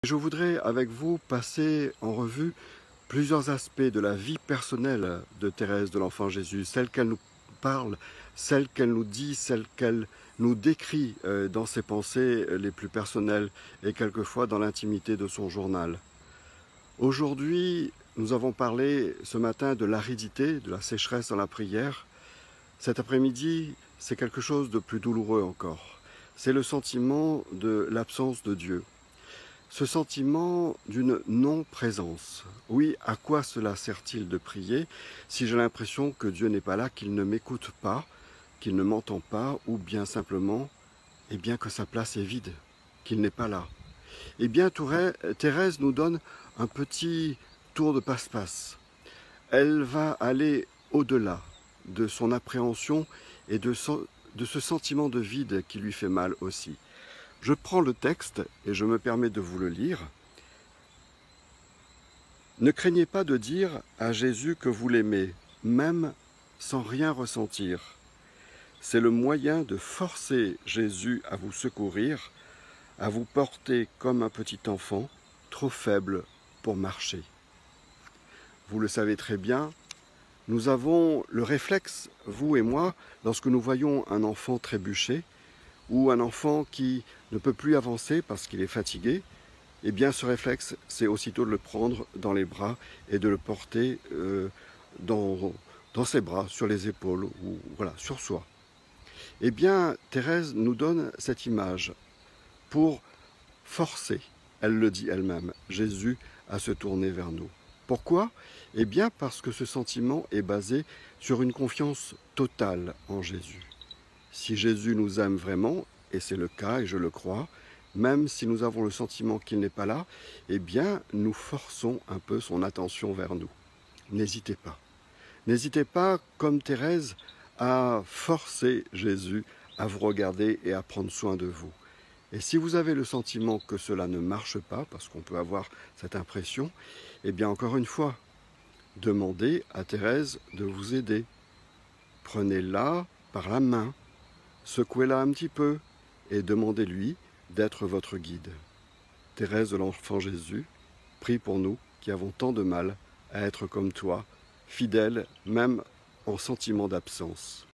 Je voudrais avec vous passer en revue plusieurs aspects de la vie personnelle de Thérèse de l'Enfant Jésus, celle qu'elle nous parle, celle qu'elle nous dit, celle qu'elle nous décrit dans ses pensées les plus personnelles et quelquefois dans l'intimité de son journal. Aujourd'hui, nous avons parlé ce matin de l'aridité, de la sécheresse dans la prière. Cet après-midi, c'est quelque chose de plus douloureux encore. C'est le sentiment de l'absence de Dieu. Ce sentiment d'une non-présence. Oui, à quoi cela sert-il de prier si j'ai l'impression que Dieu n'est pas là, qu'il ne m'écoute pas, qu'il ne m'entend pas, ou bien simplement, que sa place est vide, qu'il n'est pas là. Eh bien, Thérèse nous donne un petit tour de passe-passe. Elle va aller au-delà de son appréhension et de ce sentiment de vide qui lui fait mal aussi. Je prends le texte et je me permets de vous le lire. Ne craignez pas de dire à Jésus que vous l'aimez, même sans rien ressentir. C'est le moyen de forcer Jésus à vous secourir, à vous porter comme un petit enfant, trop faible pour marcher. Vous le savez très bien, nous avons le réflexe, vous et moi, lorsque nous voyons un enfant trébucher, ou un enfant qui ne peut plus avancer parce qu'il est fatigué, eh bien ce réflexe, c'est aussitôt de le prendre dans les bras et de le porter dans ses bras, sur les épaules, ou voilà, sur soi. Eh bien, Thérèse nous donne cette image pour forcer, elle le dit elle-même, Jésus à se tourner vers nous. Pourquoi? Eh bien parce que ce sentiment est basé sur une confiance totale en Jésus. Si Jésus nous aime vraiment, et c'est le cas, et je le crois, même si nous avons le sentiment qu'il n'est pas là, eh bien, nous forçons un peu son attention vers nous. N'hésitez pas. N'hésitez pas, comme Thérèse, à forcer Jésus à vous regarder et à prendre soin de vous. Et si vous avez le sentiment que cela ne marche pas, parce qu'on peut avoir cette impression, eh bien, encore une fois, demandez à Thérèse de vous aider. Prenez-la par la main, secouez-la un petit peu et demandez-lui d'être votre guide. Thérèse de l'Enfant Jésus, prie pour nous qui avons tant de mal à être comme toi, fidèles même en sentiment d'absence.